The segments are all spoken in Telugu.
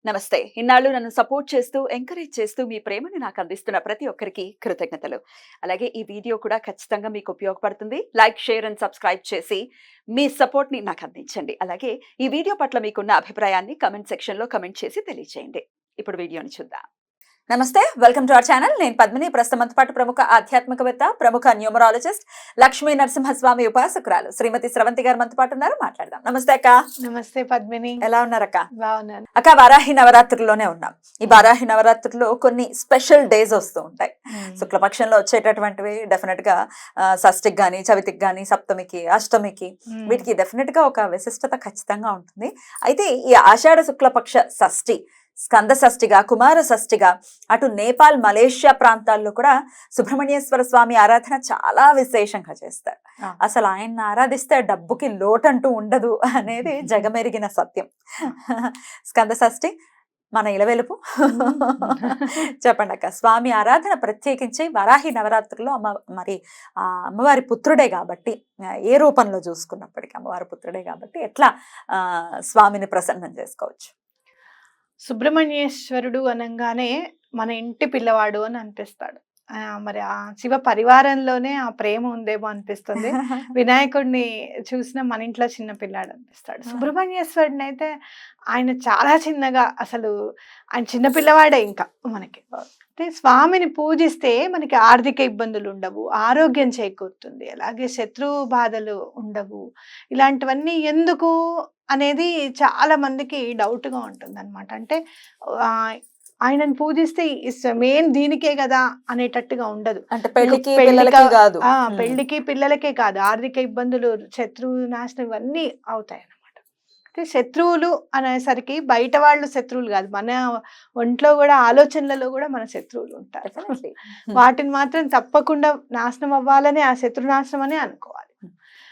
నమస్తే. ఇన్నాళ్ళు నన్ను సపోర్ట్ చేస్తూ, ఎంకరేజ్ చేస్తూ మీ ప్రేమని నాకు అందిస్తున్న ప్రతి ఒక్కరికి కృతజ్ఞతలు. అలాగే ఈ వీడియో కూడా ఖచ్చితంగా మీకు ఉపయోగపడుతుంది. లైక్, షేర్ అండ్ సబ్స్క్రైబ్ చేసి మీ సపోర్ట్‌ని నాకు అందించండి. అలాగే ఈ వీడియో పట్ల మీకున్న అభిప్రాయాన్ని కామెంట్ సెక్షన్‌లో కామెంట్ చేసి తెలియజేయండి. ఇప్పుడు వీడియోని చూద్దాం. నమస్తే, వెల్కమ్ టు అవర్ ఛానల్. నేను పద్మిని. ప్రస్తుతం మనతో పాటు ప్రముఖ ఆధ్యాత్మికవేత్త, ప్రముఖ న్యూమరాలజిస్ట్, లక్ష్మీ నరసింహస్వామి ఉపాసకురాలు శ్రీమతి స్రవంతి గారు మనతో పాటు ఉన్నారు. మాట్లాడదాం. నమస్తే అక్క. నమస్తే పద్మిని. ఎలా ఉన్నారక్క? బాగున్నాను అక్క. వారాహి నవరాత్రుల్లోనే ఉన్నాం. ఈ వారాహి నవరాత్రుల్లో కొన్ని స్పెషల్ డేస్ వస్తూ ఉంటాయి. శుక్లపక్షంలో వచ్చేటటువంటివి డెఫినెట్ గా షష్ఠికి గాని, చవితికి గాని, సప్తమికి, అష్టమికి, వీటికి డెఫినెట్ గా ఒక విశిష్టత ఖచ్చితంగా ఉంటుంది. అయితే ఈ ఆషాఢ శుక్లపక్ష షష్ఠి, స్కంద షష్ఠిగా, కుమార షష్ఠిగా అటు నేపాల్, మలేషియా ప్రాంతాల్లో కూడా సుబ్రహ్మణ్యేశ్వర స్వామి ఆరాధన చాలా విశేషంగా చేస్తారు. అసలు ఆయన్ని ఆరాధిస్తే డబ్బుకి లోటంటూ ఉండదు అనేది జగమెరిగిన సత్యం. స్కంద షష్ఠి మన ఇలవెలుపు. చెప్పండి అక్క, స్వామి ఆరాధన ప్రత్యేకించి వరాహి నవరాత్రుల్లో మరి అమ్మవారి పుత్రుడే కాబట్టి, ఏ రూపంలో చూసుకున్నప్పటికీ అమ్మవారి పుత్రుడే కాబట్టి ఎట్లా స్వామిని ప్రసన్నం చేసుకోవచ్చు? సుబ్రహ్మణ్యేశ్వరుడు అనగానే మన ఇంటి పిల్లవాడు అని అనిపిస్తాడు. మరి ఆ శివ పరివారంలోనే ఆ ప్రేమ ఉందేమో అనిపిస్తుంది. వినాయకుడిని చూసిన మన ఇంట్లో చిన్న పిల్లాడు అనిపిస్తాడు. సుబ్రహ్మణ్యేశ్వరుడిని అయితే ఆయన చాలా చిన్నగా, అసలు ఆయన చిన్న పిల్లవాడే ఇంకా మనకి. అంటే స్వామిని పూజిస్తే మనకి ఆర్థిక ఇబ్బందులు ఉండవు, ఆరోగ్యం చేకూరుతుంది, అలాగే శత్రు బాధలు ఉండవు. ఇలాంటివన్నీ ఎందుకు అనేది చాలా మందికి డౌట్గా ఉంటుంది అనమాట. అంటే ఆయనను పూజిస్తే మెయిన్ దీనికే కదా అనేటట్టుగా ఉండదు. అంటే పెళ్లికి పిల్లలకే కాదు, ఆర్థిక ఇబ్బందులు, శత్రు నాశనం ఇవన్నీ అవుతాయి అన్నమాట. అంటే శత్రువులు అనేసరికి బయట వాళ్ళు శత్రువులు కాదు, మన ఒంట్లో కూడా, ఆలోచనలలో కూడా మన శత్రువులు ఉంటారు. వాటిని మాత్రం తప్పకుండా నాశనం అవ్వాలని, ఆ శత్రునాశనం అని అనుకోవాలి.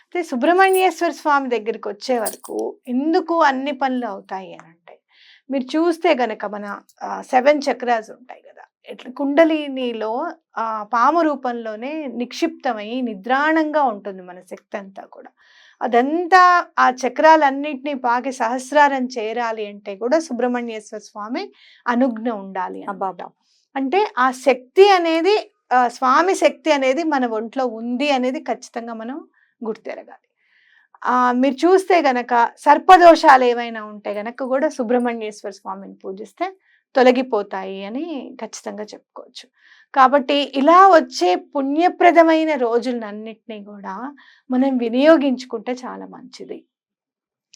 అయితే సుబ్రహ్మణ్యేశ్వర స్వామి దగ్గరికి వచ్చే వరకు ఎందుకు అన్ని పనులు అవుతాయి అని అంటే, మీరు చూస్తే గనక మన 7 చక్రాస్ ఉంటాయి కదా, ఎట్లా కుండలినిలో పాము రూపంలోనే నిక్షిప్తమై నిద్రాణంగా ఉంటుంది మన శక్తి అంతా కూడా. అదంతా ఆ చక్రాలన్నింటినీ పాకి సహస్రారం చేరాలి అంటే కూడా సుబ్రహ్మణ్యేశ్వర స్వామి అనుజ్ఞ ఉండాలి అన్నమాట. అంటే ఆ శక్తి అనేది, స్వామి శక్తి అనేది మన ఒంట్లో ఉంది అనేది ఖచ్చితంగా మనం గుర్తెరగాలి. మీరు చూస్తే గనక సర్పదోషాలు ఏవైనా ఉంటే గనక కూడా సుబ్రహ్మణ్యేశ్వర స్వామిని పూజిస్తే తొలగిపోతాయి అని ఖచ్చితంగా చెప్పుకోవచ్చు. కాబట్టి ఇలా వచ్చే పుణ్యప్రదమైన రోజులన్నిటినీ కూడా మనం వినియోగించుకుంటే చాలా మంచిది.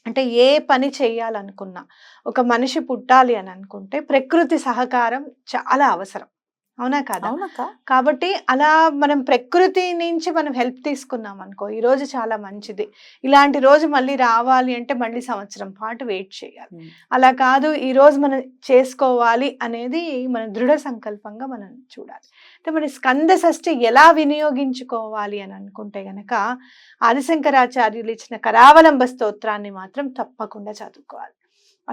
అంటే ఏ పని చేయాలనుకున్నా, ఒక మనిషి పుట్టాలి అని అనుకుంటే ప్రకృతి సహకారం చాలా అవసరం, అవునా కాదా? కాబట్టి అలా మనం ప్రకృతి నుంచి మనం హెల్ప్ తీసుకున్నాం అనుకో, ఈ రోజు చాలా మంచిది. ఇలాంటి రోజు మళ్ళీ రావాలి అంటే మళ్ళీ సంవత్సరం పాటు వెయిట్ చేయాలి. అలా కాదు, ఈ రోజు మనం చేసుకోవాలి అనేది మన దృఢ సంకల్పంగా మనం చూడాలి. అంటే మరి స్కంద షష్ఠి ఎలా వినియోగించుకోవాలి అని అనుకుంటే గనక, ఆదిశంకరాచార్యులు ఇచ్చిన కరావలంబ స్తోత్రాన్ని మాత్రం తప్పకుండా చదువుకోవాలి.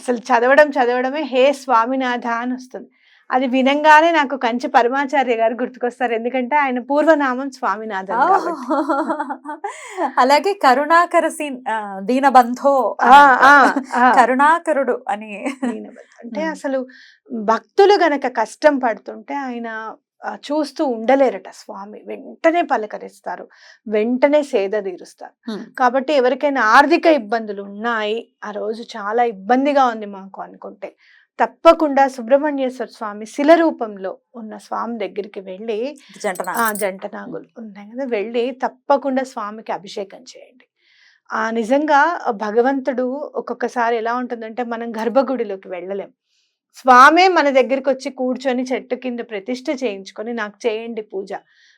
అసలు చదవడమే హే స్వామినాథ అని వస్తుంది. అది వినంగానే నాకు కంచి పరమాచార్య గారు గుర్తుకొస్తారు, ఎందుకంటే ఆయన పూర్వనామం స్వామినాథన్ కాబట్టి. అలాగే కరుణాకర దీనబంధో, కరుణాకరుడు అని. అంటే అసలు భక్తులు గనక కష్టం పడుతుంటే ఆయన చూస్తూ ఉండలేరట. స్వామి వెంటనే పలకరిస్తారు, వెంటనే సేద తీరుస్తారు. కాబట్టి ఎవరికైనా ఆర్థిక ఇబ్బందులు ఉన్నాయి, ఆ రోజు చాలా ఇబ్బందిగా ఉంది మాకు అనుకుంటే, తప్పకుండా సుబ్రహ్మణ్యేశ్వర స్వామి శిల రూపంలో ఉన్న స్వామి దగ్గరికి వెళ్ళి, జంటనాగులు ఉన్నాయి కదా, వెళ్ళి తప్పకుండా స్వామికి అభిషేకం చేయండి. నిజంగా భగవంతుడు ఒక్కొక్కసారి ఎలా ఉంటుందంటే, మనం గర్భగుడిలోకి వెళ్ళలేం, స్వామే మన దగ్గరికి వచ్చి కూర్చొని చెట్టు కింద ప్రతిష్ఠ చేయించుకొని నాకు చేయండి పూజ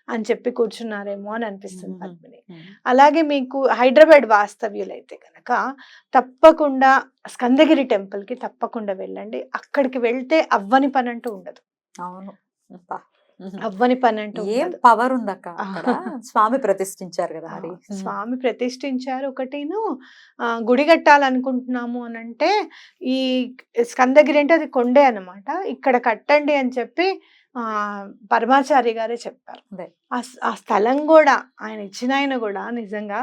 అని చెప్పి కూర్చున్నారేమో అని అనిపిస్తుంది పద్మిని. అలాగే మీకు హైదరాబాద్ వాస్తవ్యులైతే కనుక తప్పకుండా స్కందగిరి టెంపుల్ కి తప్పకుండా వెళ్ళండి. అక్కడికి వెళ్తే అవ్వని పని అంటూ ఉండదు. అవును, అవ్వని పని అంటూ ఏం పవర్ ఉందక్క. స్వామి ప్రతిష్ఠించారు కదా, మరి స్వామి ప్రతిష్ఠించారు. ఒకటిను గుడి కట్టాలనుకుంటున్నాము అని అంటే, ఈ స్కందగిరి అంటే అది కొండే అన్నమాట, ఇక్కడ కట్టండి అని చెప్పి పరమాచార్య గారే చెప్పారు. ఆ స్థలం కూడా ఆయన ఇచ్చిన, ఆయన కూడా నిజంగా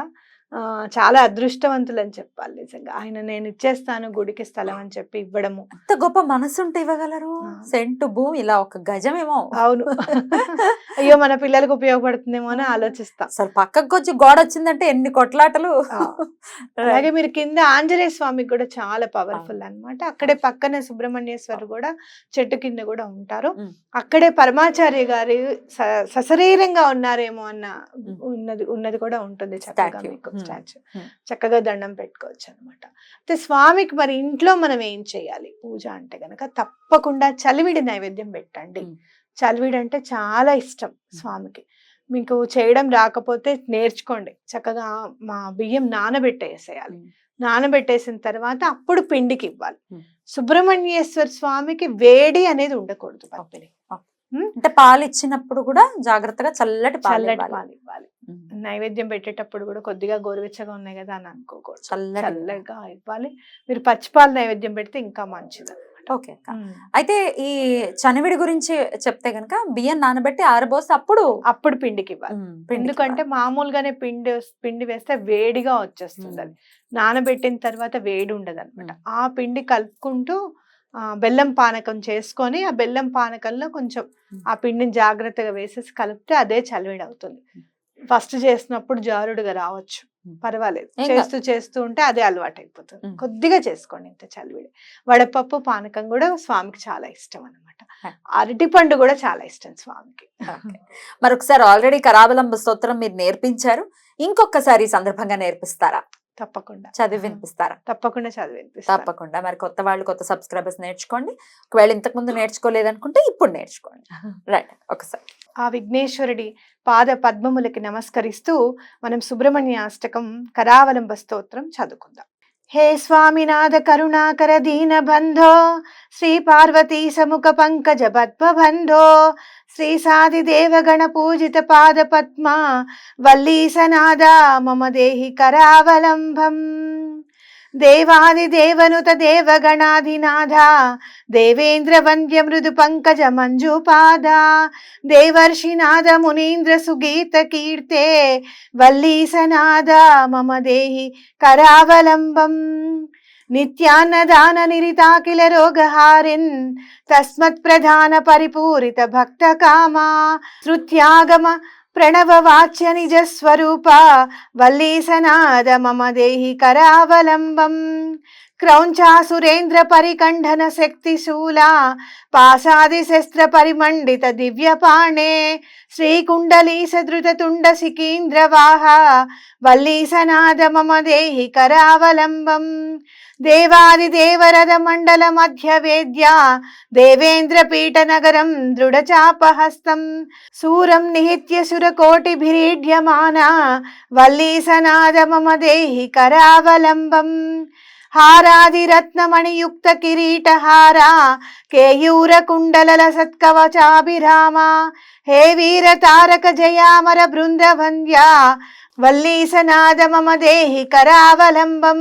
చాలా అదృష్టవంతులు అని చెప్పాలి నిజంగా. ఆయన నేను ఇచ్చేస్తాను గుడికి స్థలం అని చెప్పి ఇవ్వడము. అంత గొప్ప మనసుంటే ఇవ్వగలరు. సెంటు భూమి ఇలా ఒక గజమేమో. అవును. అయ్యో మన పిల్లలకు ఉపయోగపడుతుందేమో అని ఆలోచిస్తాం. అసలు పక్కకు వచ్చి గోడ వచ్చిందంటే ఎన్ని కొట్లాటలు. అలాగే మీరు కింద ఆంజనేయ స్వామికి కూడా చాలా పవర్ఫుల్ అన్నమాట. అక్కడే పక్కనే సుబ్రహ్మణ్యేశ్వరు కూడా చెట్టు కింద కూడా ఉంటారు. అక్కడే పరమాచార్య గారి సశరీరంగా ఉన్నారేమో అన్న ఉన్నది కూడా ఉంటుంది. చక్కగా మీకు స్టాచ్యూ చక్కగా దండం పెట్టుకోవచ్చు అనమాట. అయితే స్వామికి మరి ఇంట్లో మనం ఏం చేయాలి పూజ అంటే గనక తప్పకుండా చలివిడి నైవేద్యం పెట్టండి. చలివిడి అంటే చాలా ఇష్టం స్వామికి. మీకు చేయడం రాకపోతే నేర్చుకోండి. చక్కగా మా బియ్యం నానబెట్టేసేయాలి. నానబెట్టేసిన తర్వాత అప్పుడు పిండికి ఇవ్వాలి. సుబ్రహ్మణ్యేశ్వర స్వామికి వేడి అనేది ఉండకూడదు పప్పిని. అంటే పాలు ఇచ్చినప్పుడు కూడా జాగ్రత్తగా చల్లటి పాలు ఇవ్వాలి. నైవేద్యం పెట్టేటప్పుడు కూడా కొద్దిగా గోరువెచ్చగా ఉన్నాయి కదా అని అనుకోకూడదు, చల్లగా ఇవ్వాలి. మీరు పచ్చిపాలు నైవేద్యం పెడితే ఇంకా మంచిది. ఓకే. అయితే ఈ చనివిడి గురించి చెప్తే గనక బియ్యం నానబెట్టి ఆరబోసి అప్పుడు పిండికి ఇవ్వాలి. ఎందుకంటే మామూలుగానే పిండి వేస్తే వేడిగా వచ్చేస్తుంది. అది నానబెట్టిన తర్వాత వేడి ఉండదు అనమాట. ఆ పిండి కలుపుకుంటూ బెల్లం పానకం చేసుకొని ఆ బెల్లం పానకంలో కొంచెం ఆ పిండిని జాగ్రత్తగా వేసేసి కలిపితే అదే చలివిడి అవుతుంది. ఫస్ట్ చేసినప్పుడు జారుడుగా రావచ్చు, పర్వాలేదు. చేస్తూ ఉంటే అదే అలవాటు అయిపోతుంది. కొద్దిగా చేసుకోండి ఇంత చలివిడి. వడపప్పు పానకం కూడా స్వామికి చాలా ఇష్టం అన్నమాట. అరటిపండు కూడా చాలా ఇష్టం స్వామికి. మరొకసారి ఆల్రెడీ కరావలంబ స్తోత్రం మీరు నేర్పించారు, ఇంకొకసారి ఈ సందర్భంగా నేర్పిస్తారా? తప్పకుండా చదివి వినిపిస్తారా? తప్పకుండా చదివి వినిపిస్తాను. తప్పకుండా. మరి కొత్త వాళ్ళు, కొత్త సబ్స్క్రైబర్స్ నేర్చుకోండి. ఒకవేళ ఇంతకు ముందు నేర్చుకోలేదనుకుంటే ఇప్పుడు నేర్చుకోండి. రైట్. ఒకసారి ఆ విఘ్నేశ్వరుడి పాద పద్మములకి నమస్కరిస్తూ మనం సుబ్రహ్మణ్య అష్టకం కరావలంబ స్తోత్రం చదువుకుందాం. హే స్వామినాథ కరుణాకర దీన బంధో శ్రీ పార్వతీ సముఖ పంకజ పద్మబంధో శ్రీ సాది దేవగణ పూజిత పాద పద్మ వల్లీసనాద మమ దేహి కరావలంబం. దేవాది దేవనుత దేవగణాధినాథ దేవేంద్ర వంద్య మృదు పంకజ మంజుపాద దేవర్షినాథ మునీంద్ర సుగీత కీర్తే వల్లీసనాద మమ దేహి కరావలంబం. నిత్యాన్నదాన నిరితాకిల రోగహారిన్ తస్మత్ ప్రధాన పరిపూరిత భక్త కామా శృత్యాగమ ప్రణవ వాచ్య నిజ స్వరూప వల్లీసనాద మమ దేహి కరావలంబం. క్రౌంచాసురేంద్ర పరికంఠన శక్తి శూలా పాసాది శస్త్ర పరిమండిత దివ్య పాణే శ్రీకుండలీ సదృత తుండ సికీంద్రవాహ వల్లీసనాద మమ దేహి కరావలంబం. దేవాది దేవరథ మండల మధ్య వేద్య దేవేంద్ర పీఠ నగరం దృఢచాపహస్తం సూరం నిహిత్య సురకోటి భిరీడ్యమాన వల్లీసనాద మమ దేహి కరావలంబం. హారాది రత్నమణియుక్త కిరీటహారా కేయూర కుండలల సత్కవచాభిరామ హే వీర తారక జయామర బృందవంద్య వల్లీసనాద మమ దేహి కరావలంబం.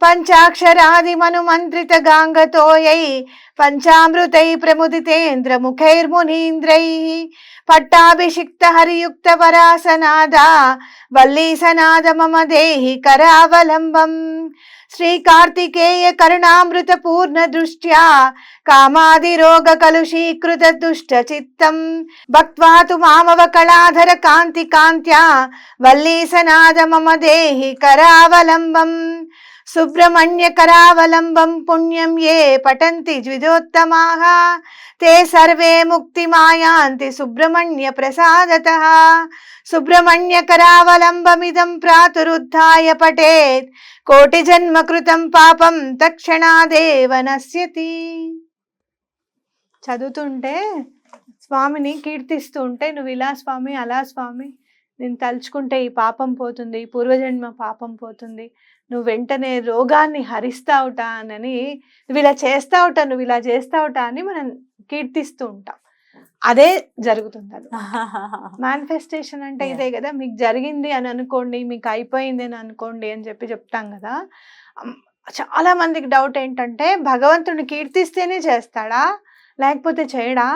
పంచాక్షరాది మనుమంత్రిత గాంగతోయై పంచామృతై ప్రముదితేంద్ర ముఖైర్మునీంద్రై పట్టాభిషిక్త హరియుక్త పరాసనాద వల్లీసనాద మమ దేహి కరావలంబం. శ్రీ కార్తికేయ కరుణామృత పూర్ణ దృష్ట్యా కామాది రోగ కలుషీకృత దుష్ట చిత్తం భక్త్వాతు మామవ కళాధర కాంతి కాంత్యా వల్లీసనాద మమ దేహి కరావలంబం. సుబ్రహ్మణ్య కరావలంబం పుణ్యం ఏ పఠంతి ద్విజోత్తమాః తే సర్వే ముక్తిమాయాంతి సుబ్రహ్మణ్య ప్రసాదతః. సుబ్రహ్మణ్య కరావలంబమిదం ప్రాతురుద్ధాయ పఠేత్ కోటి జన్మ కృతం పాపం తక్షణాదేవ నశ్యతి. చదువుతుంటే స్వామిని కీర్తిస్తూ ఉంటే నువ్వు ఇలా స్వామి అలా స్వామి నేను తలుచుకుంటే ఈ పాపం పోతుంది, ఈ పూర్వజన్మ పాపం పోతుంది, నువ్వు వెంటనే రోగాన్ని హరిస్తావుట అని, నువ్వు ఇలా చేస్తావుట, నువ్వు ఇలా చేస్తావుట అని మనం కీర్తిస్తూ ఉంటాం. అదే జరుగుతుంది. అది మేనిఫెస్టేషన్ అంటే ఇదే కదా. మీకు జరిగింది అని అనుకోండి, మీకు అయిపోయింది అని అనుకోండి అని చెప్పి చెప్తాం కదా. చాలా మందికి డౌట్ ఏంటంటే భగవంతుడిని కీర్తిస్తేనే చేస్తాడా లేకపోతే చేయడా,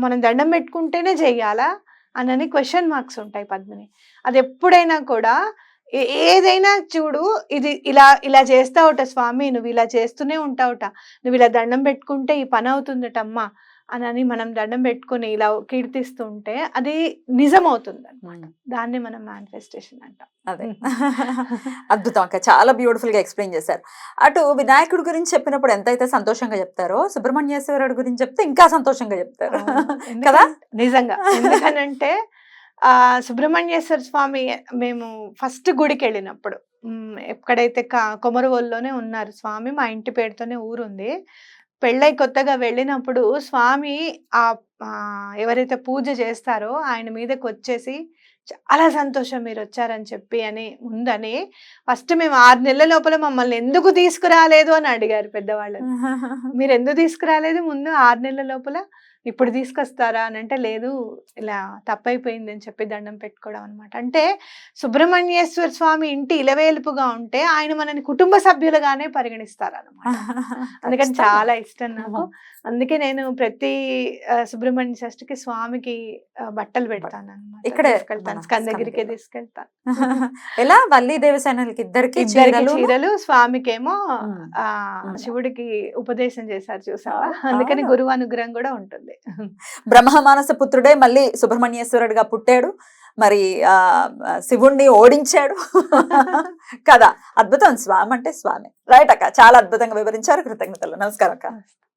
మనం దండం పెట్టుకుంటేనే చెయ్యాలా అని క్వశ్చన్ మార్క్స్ ఉంటాయి పద్మిని. అది ఎప్పుడైనా కూడా ఏదైనా చూడు, ఇది ఇలా ఇలా చేస్తావుట స్వామి, నువ్వు ఇలా చేస్తూనే ఉంటావుట, నువ్వు ఇలా దండం పెట్టుకుంటే ఈ పని అవుతుందటమ్మా అని మనం దండం పెట్టుకుని ఇలా కీర్తిస్తుంటే అది నిజం అవుతుంది అనమాట. దాన్ని మనం మేనిఫెస్టేషన్ అంటాం. అదే అద్భుతం అక్క, చాలా బ్యూటిఫుల్ గా ఎక్స్ప్లెయిన్ చేశారు. అటు వినాయకుడి గురించి చెప్పినప్పుడు ఎంతైతే సంతోషంగా చెప్తారో, సుబ్రహ్మణ్యేశ్వరుడు గురించి చెప్తే ఇంకా సంతోషంగా చెప్తారు కదా. నిజంగా ఎందుకనంటే సుబ్రహ్మణ్యేశ్వర స్వామి మేము ఫస్ట్ గుడికి వెళ్ళినప్పుడు ఎక్కడైతే కొమరవోలులోనే ఉన్నారు స్వామి, మా ఇంటి పేరుతోనే ఊరుంది. పెళ్ళై కొత్తగా వెళ్ళినప్పుడు స్వామి ఆ ఎవరైతే పూజ చేస్తారో ఆయన మీదకి వచ్చేసి చాలా సంతోషం మీరు వచ్చారని చెప్పి అని ఉందని ఫస్ట్ మేము 6 నెలల లోపల మమ్మల్ని ఎందుకు తీసుకురాలేదు అని అడిగారు పెద్దవాళ్ళు. మీరు ఎందుకు తీసుకురాలేదు ముందు 6 నెలల లోపల, ఇప్పుడు తీసుకొస్తారా అని అంటే లేదు ఇలా తప్పైపోయింది అని చెప్పి దండం పెట్టుకోవడం అనమాట. అంటే సుబ్రహ్మణ్యేశ్వర స్వామి ఇంటి ఇలవేలుపుగా ఉంటే ఆయన మనని కుటుంబ సభ్యులుగానే పరిగణిస్తారు అనమాట. అందుకని చాలా ఇష్టం నాకు. అందుకే నేను ప్రతి సుబ్రహ్మణ్య షష్ఠికి స్వామికి బట్టలు పెడతాను అనమాట. ఇక్కడే తీసుకెళ్తాను, స్కందగిరికి తీసుకెళ్తాను. ఎలా వల్లి దేవసేనలకి ఇద్దరికి చీరలు, స్వామికేమో శివుడికి ఉపదేశం చేశారు చూసావా, అందుకని గురువు అనుగ్రహం కూడా ఉంటుంది. బ్రహ్మ మానస పుత్రుడే మళ్ళీ సుబ్రహ్మణ్యేశ్వరుడిగా పుట్టాడు, మరి శివుణ్ణి ఓడించాడు కదా. అద్భుతం, స్వామి అంటే స్వామి. రైట్ అక్క, చాలా అద్భుతంగా వివరించారు. కృతజ్ఞతలు. నమస్కారం అక్క.